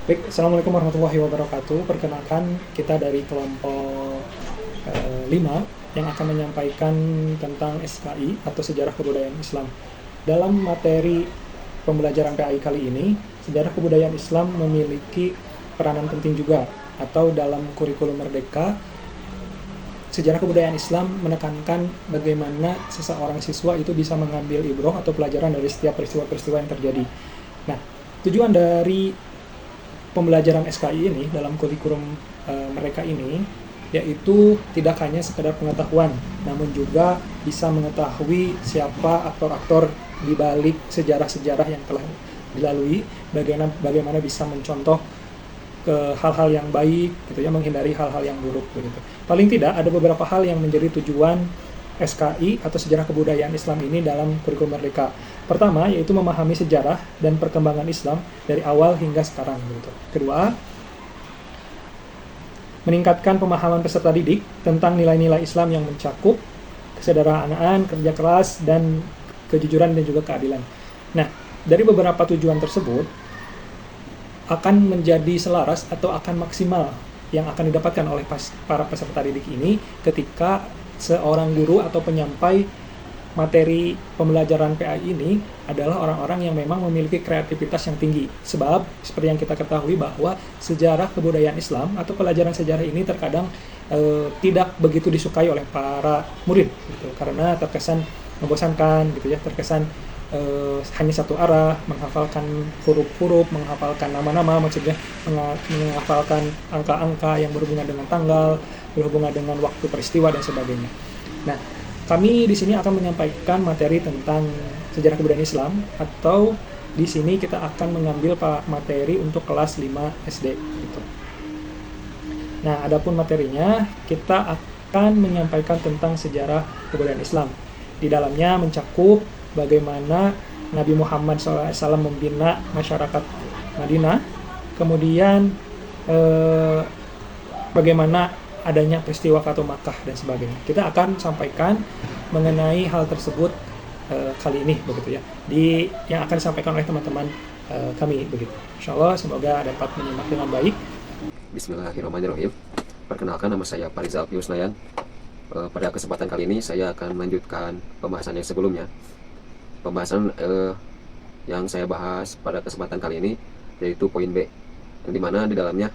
Baik, Assalamualaikum warahmatullahi wabarakatuh. Perkenalkan, kita dari kelompok 5 yang akan menyampaikan tentang SKI atau Sejarah Kebudayaan Islam. Dalam materi pembelajaran PAI kali ini, sejarah kebudayaan Islam memiliki peranan penting juga, atau dalam kurikulum Merdeka, sejarah kebudayaan Islam menekankan bagaimana seseorang siswa itu bisa mengambil ibroh atau pelajaran dari setiap peristiwa-peristiwa yang terjadi. Nah, tujuan dari pembelajaran SKI ini dalam kurikulum mereka ini yaitu tidak hanya sekedar pengetahuan, namun juga bisa mengetahui siapa aktor-aktor di balik sejarah-sejarah yang telah dilalui, bagaimana bisa mencontoh ke hal-hal yang baik gitu ya, menghindari hal-hal yang buruk begitu. Paling tidak ada beberapa hal yang menjadi tujuan SKI atau sejarah kebudayaan Islam ini dalam kurikulum Merdeka. Pertama yaitu memahami sejarah dan perkembangan Islam dari awal hingga sekarang gitu. Kedua, meningkatkan pemahaman peserta didik tentang nilai-nilai Islam yang mencakup kesederhanaan, kerja keras, dan kejujuran dan juga keadilan. Nah, dari beberapa tujuan tersebut akan menjadi selaras atau akan maksimal yang akan didapatkan oleh para peserta didik ini ketika seorang guru atau penyampai materi pembelajaran PAI ini adalah orang-orang yang memang memiliki kreativitas yang tinggi. Sebab seperti yang kita ketahui bahwa sejarah kebudayaan Islam atau pelajaran sejarah ini terkadang tidak begitu disukai oleh para murid gitu, karena terkesan membosankan gitu ya, terkesan hanya satu arah, menghafalkan huruf-huruf, menghafalkan nama-nama, maksudnya menghafalkan angka-angka yang berhubungan dengan tanggal, berhubungan dengan waktu peristiwa dan sebagainya. Nah, kami di sini akan menyampaikan materi tentang sejarah kebudayaan Islam, atau di sini kita akan mengambil materi untuk kelas 5 SD gitu. Nah, adapun materinya kita akan menyampaikan tentang sejarah kebudayaan Islam. Di dalamnya mencakup bagaimana Nabi Muhammad SAW membina masyarakat Madinah, kemudian bagaimana adanya peristiwa Fatu Makkah dan sebagainya. Kita akan sampaikan mengenai hal tersebut kali ini begitu ya, yang akan disampaikan oleh teman-teman kami begitu. Insya Allah semoga dapat menyimak dengan baik. Bismillahirrahmanirrahim. Perkenalkan, nama saya Farizal Pius Nayan. Pada kesempatan kali ini saya akan melanjutkan pembahasan yang sebelumnya. Pembahasan yang saya bahas pada kesempatan kali ini yaitu poin B, yang dimana di dalamnya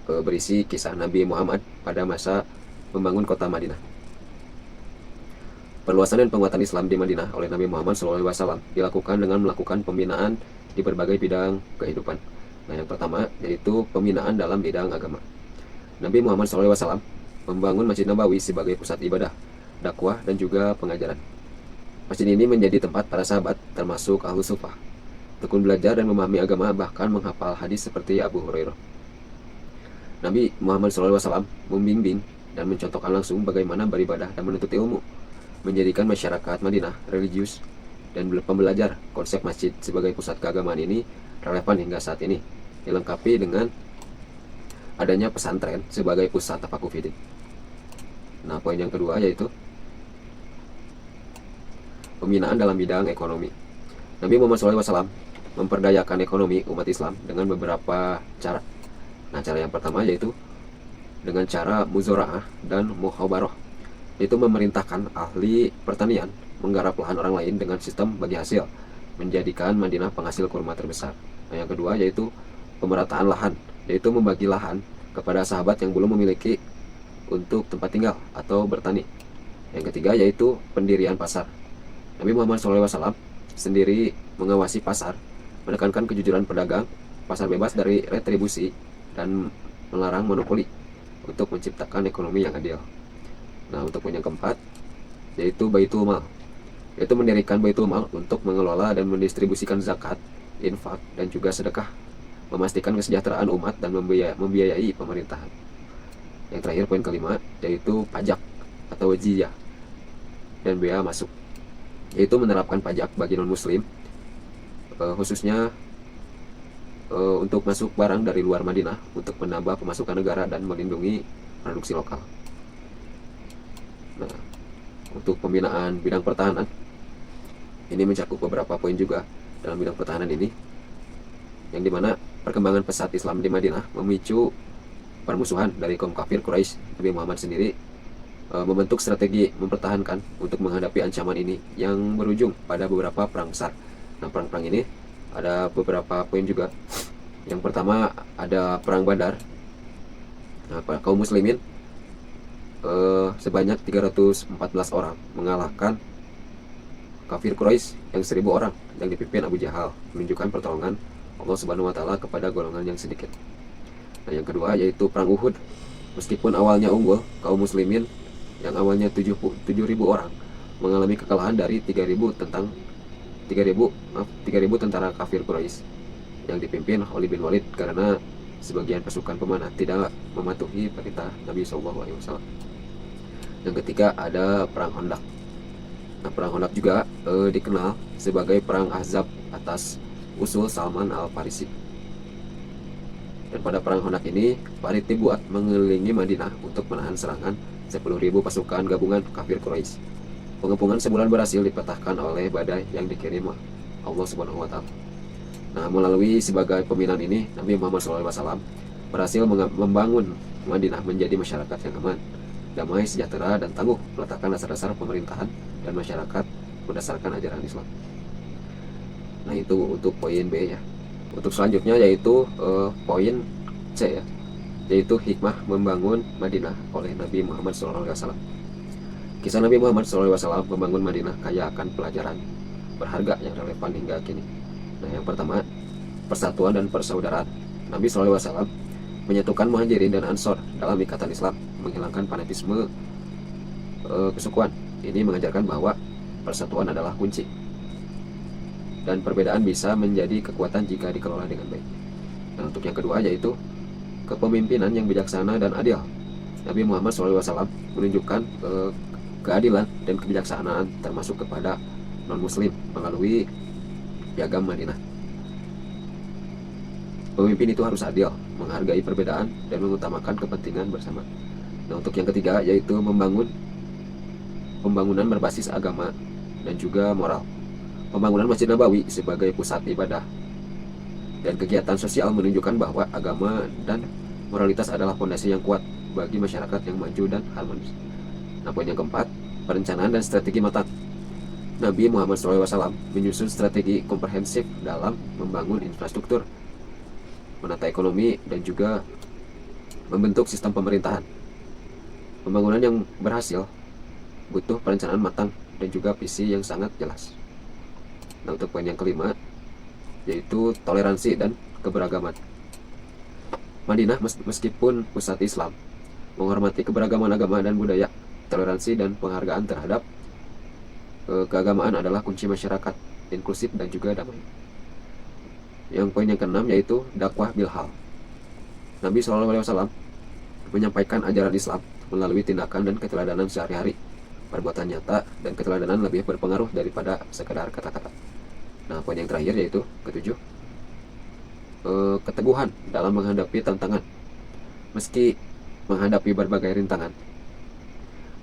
berisi kisah Nabi Muhammad pada masa membangun kota Madinah. Perluasan dan penguatan Islam di Madinah oleh Nabi Muhammad SAW dilakukan dengan melakukan pembinaan di berbagai bidang kehidupan. Nah, yang pertama yaitu pembinaan dalam bidang agama. Nabi Muhammad SAW membangun Masjid Nabawi sebagai pusat ibadah, dakwah, dan juga pengajaran. Masjid ini menjadi tempat para sahabat, termasuk Ahlus Sufah, tekun belajar dan memahami agama, bahkan menghafal hadis seperti Abu Hurairah. Nabi Muhammad SAW membimbing dan mencontohkan langsung bagaimana beribadah dan menuntut ilmu, menjadikan masyarakat Madinah religius dan pembelajar. Konsep masjid sebagai pusat keagamaan ini relevan hingga saat ini, dilengkapi dengan adanya pesantren sebagai pusat tafakuh fiqih. Nah, poin yang kedua yaitu pembinaan dalam bidang ekonomi. Nabi Muhammad SAW memperdayakan ekonomi umat Islam dengan beberapa cara. Nah, cara yang pertama yaitu dengan cara muzora'ah dan muhabarah, yaitu memerintahkan ahli pertanian menggarap lahan orang lain dengan sistem bagi hasil, menjadikan Madinah penghasil kurma terbesar. Nah, yang kedua yaitu pemerataan lahan, yaitu membagi lahan kepada sahabat yang belum memiliki untuk tempat tinggal atau bertani. Yang ketiga yaitu pendirian pasar. Nabi Muhammad SAW sendiri mengawasi pasar, menekankan kejujuran pedagang, pasar bebas dari retribusi, dan melarang monopoli untuk menciptakan ekonomi yang adil. Nah, untuk poin yang keempat yaitu Baitul Mal, yaitu mendirikan Baitul Mal untuk mengelola dan mendistribusikan zakat, infak, dan juga sedekah, memastikan kesejahteraan umat dan membiayai pemerintahan. Yang terakhir, poin kelima yaitu pajak atau jizyah dan bea masuk, yaitu menerapkan pajak bagi non-muslim, khususnya untuk masuk barang dari luar Madinah untuk menambah pemasukan negara dan melindungi produksi lokal. Nah, untuk pembinaan bidang pertahanan ini mencakup beberapa poin juga dalam bidang pertahanan ini, yang dimana perkembangan pesat Islam di Madinah memicu permusuhan dari kaum kafir Quraisy. Nabi Muhammad sendiri membentuk strategi mempertahankan untuk menghadapi ancaman ini yang berujung pada beberapa perang besar. Nah, perang-perang ini ada beberapa poin juga. Yang pertama ada perang Badar. Nah, kaum muslimin sebanyak 314 orang mengalahkan kafir Quraisy yang 1000 orang yang dipimpin Abu Jahal, menunjukkan pertolongan Allah Subhanahu wa taala kepada golongan yang sedikit. Nah, yang kedua yaitu perang Uhud. Meskipun awalnya unggul, kaum muslimin yang awalnya 7.000 orang mengalami kekalahan dari 3.000 tentara kafir Quraisy yang dipimpin Khalid bin Walid, karena sebagian pasukan pemanah tidak mematuhi perintah Nabi SAW. Yang ketiga ada perang Khandaq. Nah, perang Khandaq juga dikenal sebagai perang Ahzab atas usul Salman Al-Farisi. Dan pada perang Khandaq ini, Farid dibuat mengelilingi Madinah untuk menahan serangan 10.000 pasukan gabungan kafir Quraisy. Pengepungan sebulan berhasil dipatahkan oleh badai yang dikirim Allah Subhanahu wa taala. Nah, melalui sebagai pembinaan ini, Nabi Muhammad SAW berhasil membangun Madinah menjadi masyarakat yang aman, damai, sejahtera, dan tangguh, meletakkan dasar-dasar pemerintahan dan masyarakat berdasarkan ajaran Islam. Nah, itu untuk poin B ya. Untuk selanjutnya yaitu poin C ya, yaitu hikmah membangun Madinah oleh Nabi Muhammad SAW. Kisah Nabi Muhammad SAW membangun Madinah kaya akan pelajaran berharga yang relevan hingga kini. Nah, yang pertama, persatuan dan persaudaraan. Nabi SAW menyatukan Muhajirin dan Ansor dalam ikatan Islam, menghilangkan fanatisme kesukuan. Ini mengajarkan bahwa persatuan adalah kunci, dan perbedaan bisa menjadi kekuatan jika dikelola dengan baik. Nah, untuk yang kedua yaitu kepemimpinan yang bijaksana dan adil. Nabi Muhammad SAW menunjukkan keadilan dan kebijaksanaan termasuk kepada non-muslim melalui piagam Madinah. Pemimpin itu harus adil, menghargai perbedaan, dan mengutamakan kepentingan bersama. Nah, untuk yang ketiga yaitu pembangunan berbasis agama dan juga moral. Pembangunan Masjid Nabawi sebagai pusat ibadah dan kegiatan sosial menunjukkan bahwa agama dan moralitas adalah fondasi yang kuat bagi masyarakat yang maju dan harmonis. Nah, poin yang keempat, perencanaan dan strategi matang. Nabi Muhammad SAW menyusun strategi komprehensif dalam membangun infrastruktur, menata ekonomi, dan juga membentuk sistem pemerintahan. Pembangunan yang berhasil butuh perencanaan matang dan juga visi yang sangat jelas. Nah, untuk poin yang kelima yaitu toleransi dan keberagaman. Madinah meskipun pusat Islam, menghormati keberagaman agama dan budaya. Toleransi dan penghargaan terhadap keagamaan adalah kunci masyarakat inklusif dan juga damai. Yang poin yang keenam yaitu dakwah bilhal. Nabi SAW menyampaikan ajaran Islam melalui tindakan dan keteladanan sehari-hari. Perbuatan nyata dan keteladanan lebih berpengaruh daripada sekedar kata-kata. Nah, poin yang terakhir yaitu ketujuh, keteguhan dalam menghadapi tantangan. Meski menghadapi berbagai rintangan,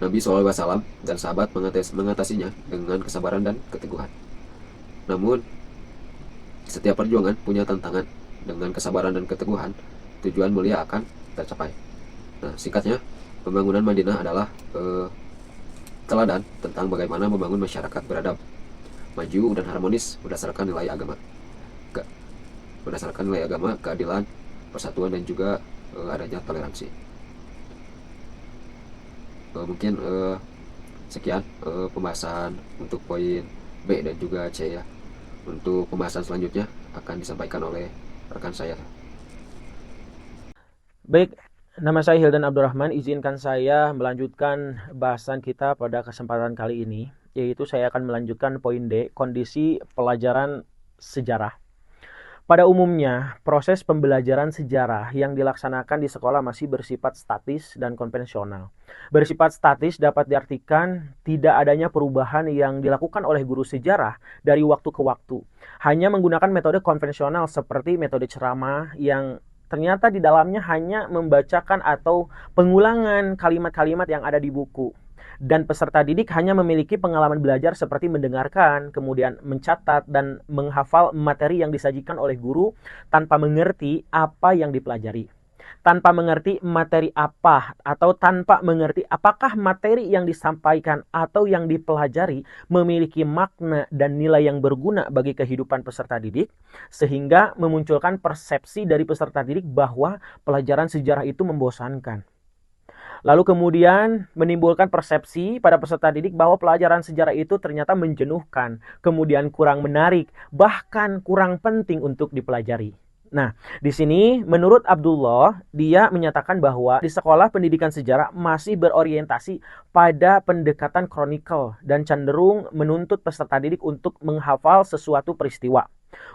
Nabi SAW dan sahabat mengatasinya dengan kesabaran dan keteguhan. Namun, setiap perjuangan punya tantangan. Dengan kesabaran dan keteguhan, tujuan mulia akan tercapai. Nah, singkatnya, pembangunan Madinah adalah teladan tentang bagaimana membangun masyarakat beradab, maju dan harmonis berdasarkan nilai agama, keadilan, persatuan, dan juga adanya toleransi. Mungkin sekian pembahasan untuk poin B dan juga C ya. Untuk pembahasan selanjutnya akan disampaikan oleh rekan saya. Baik, nama saya Hildan Abdurrahman. Izinkan saya melanjutkan bahasan kita pada kesempatan kali ini, yaitu saya akan melanjutkan poin D, kondisi pelajaran sejarah. Pada umumnya, proses pembelajaran sejarah yang dilaksanakan di sekolah masih bersifat statis dan konvensional. Bersifat statis dapat diartikan tidak adanya perubahan yang dilakukan oleh guru sejarah dari waktu ke waktu. Hanya menggunakan metode konvensional seperti metode ceramah yang ternyata di dalamnya hanya membacakan atau pengulangan kalimat-kalimat yang ada di buku. dan peserta didik hanya memiliki pengalaman belajar seperti mendengarkan, kemudian mencatat dan menghafal materi yang disajikan oleh guru tanpa mengerti apa yang dipelajari. Tanpa mengerti materi apa atau tanpa mengerti apakah materi yang disampaikan atau yang dipelajari memiliki makna dan nilai yang berguna bagi kehidupan peserta didik, sehingga memunculkan persepsi dari peserta didik bahwa pelajaran sejarah itu membosankan. Lalu kemudian menimbulkan persepsi pada peserta didik bahwa pelajaran sejarah itu ternyata menjenuhkan, kemudian kurang menarik, bahkan kurang penting untuk dipelajari. Nah, di sini menurut Abdullah, dia menyatakan bahwa di sekolah pendidikan sejarah masih berorientasi pada pendekatan kronikal dan cenderung menuntut peserta didik untuk menghafal sesuatu peristiwa.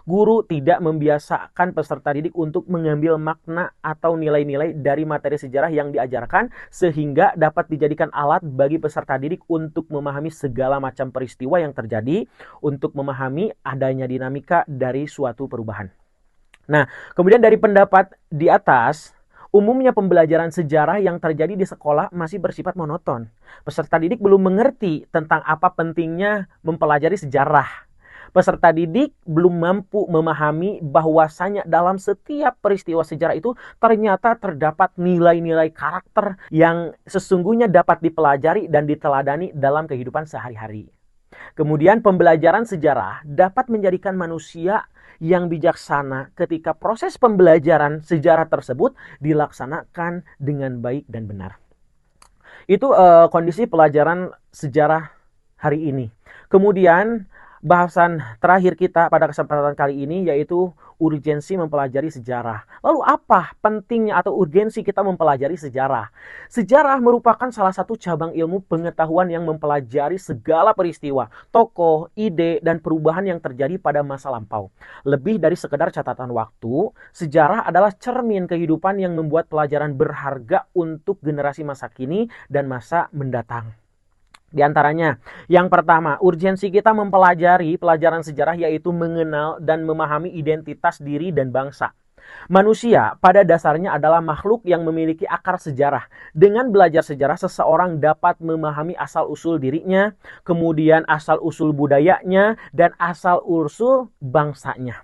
Guru tidak membiasakan peserta didik untuk mengambil makna atau nilai-nilai dari materi sejarah yang diajarkan sehingga dapat dijadikan alat bagi peserta didik untuk memahami segala macam peristiwa yang terjadi, untuk memahami adanya dinamika dari suatu perubahan. Nah, kemudian dari pendapat di atas, umumnya pembelajaran sejarah yang terjadi di sekolah masih bersifat monoton. Peserta didik belum mengerti tentang apa pentingnya mempelajari sejarah. Peserta didik belum mampu memahami bahwasanya dalam setiap peristiwa sejarah itu ternyata terdapat nilai-nilai karakter yang sesungguhnya dapat dipelajari dan diteladani dalam kehidupan sehari-hari. Kemudian pembelajaran sejarah dapat menjadikan manusia yang bijaksana ketika proses pembelajaran sejarah tersebut dilaksanakan dengan baik dan benar. Itu kondisi pelajaran sejarah hari ini. Kemudian bahasan terakhir kita pada kesempatan kali ini yaitu urgensi mempelajari sejarah. Lalu apa pentingnya atau urgensi kita mempelajari sejarah? Sejarah merupakan salah satu cabang ilmu pengetahuan yang mempelajari segala peristiwa, tokoh, ide, dan perubahan yang terjadi pada masa lampau. Lebih dari sekedar catatan waktu, sejarah adalah cermin kehidupan yang membuat pelajaran berharga untuk generasi masa kini dan masa mendatang. Di antaranya, yang pertama, urgensi kita mempelajari pelajaran sejarah yaitu mengenal dan memahami identitas diri dan bangsa. Manusia pada dasarnya adalah makhluk yang memiliki akar sejarah. Dengan belajar sejarah, seseorang dapat memahami asal-usul dirinya, kemudian asal-usul budayanya, dan asal-usul bangsanya.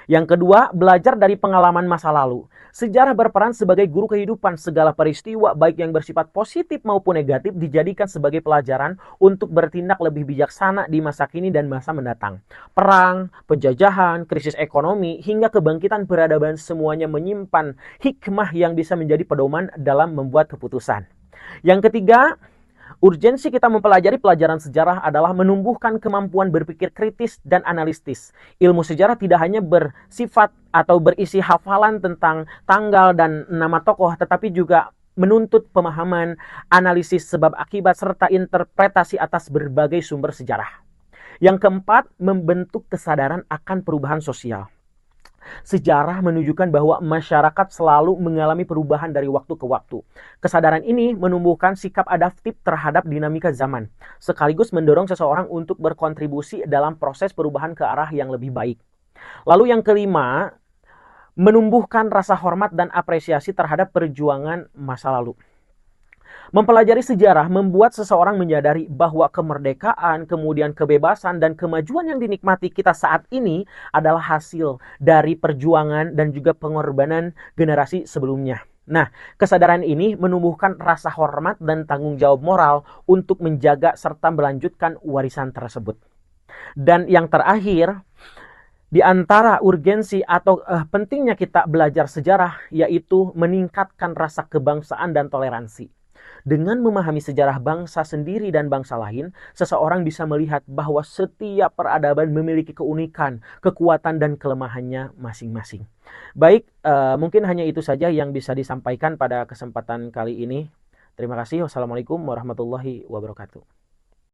Yang kedua, belajar dari pengalaman masa lalu. Sejarah berperan sebagai guru kehidupan. Segala peristiwa, baik yang bersifat positif maupun negatif, dijadikan sebagai pelajaran untuk bertindak lebih bijaksana di masa kini dan masa mendatang. Perang, penjajahan, krisis ekonomi, hingga kebangkitan peradaban semuanya menyimpan hikmah yang bisa menjadi pedoman dalam membuat keputusan. Yang ketiga, urgensi kita mempelajari pelajaran sejarah adalah menumbuhkan kemampuan berpikir kritis dan analitis. Ilmu sejarah tidak hanya bersifat atau berisi hafalan tentang tanggal dan nama tokoh, tetapi juga menuntut pemahaman, analisis sebab akibat, serta interpretasi atas berbagai sumber sejarah. Yang keempat, membentuk kesadaran akan perubahan sosial. Sejarah menunjukkan bahwa masyarakat selalu mengalami perubahan dari waktu ke waktu. Kesadaran ini menumbuhkan sikap adaptif terhadap dinamika zaman, sekaligus mendorong seseorang untuk berkontribusi dalam proses perubahan ke arah yang lebih baik. Lalu yang kelima, menumbuhkan rasa hormat dan apresiasi terhadap perjuangan masa lalu. Mempelajari sejarah membuat seseorang menyadari bahwa kemerdekaan, kemudian kebebasan, dan kemajuan yang dinikmati kita saat ini adalah hasil dari perjuangan dan juga pengorbanan generasi sebelumnya. Nah, kesadaran ini menumbuhkan rasa hormat dan tanggung jawab moral untuk menjaga serta melanjutkan warisan tersebut. Dan yang terakhir, di antara urgensi atau pentingnya kita belajar sejarah yaitu meningkatkan rasa kebangsaan dan toleransi. Dengan memahami sejarah bangsa sendiri dan bangsa lain, seseorang bisa melihat bahwa setiap peradaban memiliki keunikan, kekuatan, dan kelemahannya masing-masing. Baik, mungkin hanya itu saja yang bisa disampaikan pada kesempatan kali ini. Terima kasih. Wassalamualaikum warahmatullahi wabarakatuh.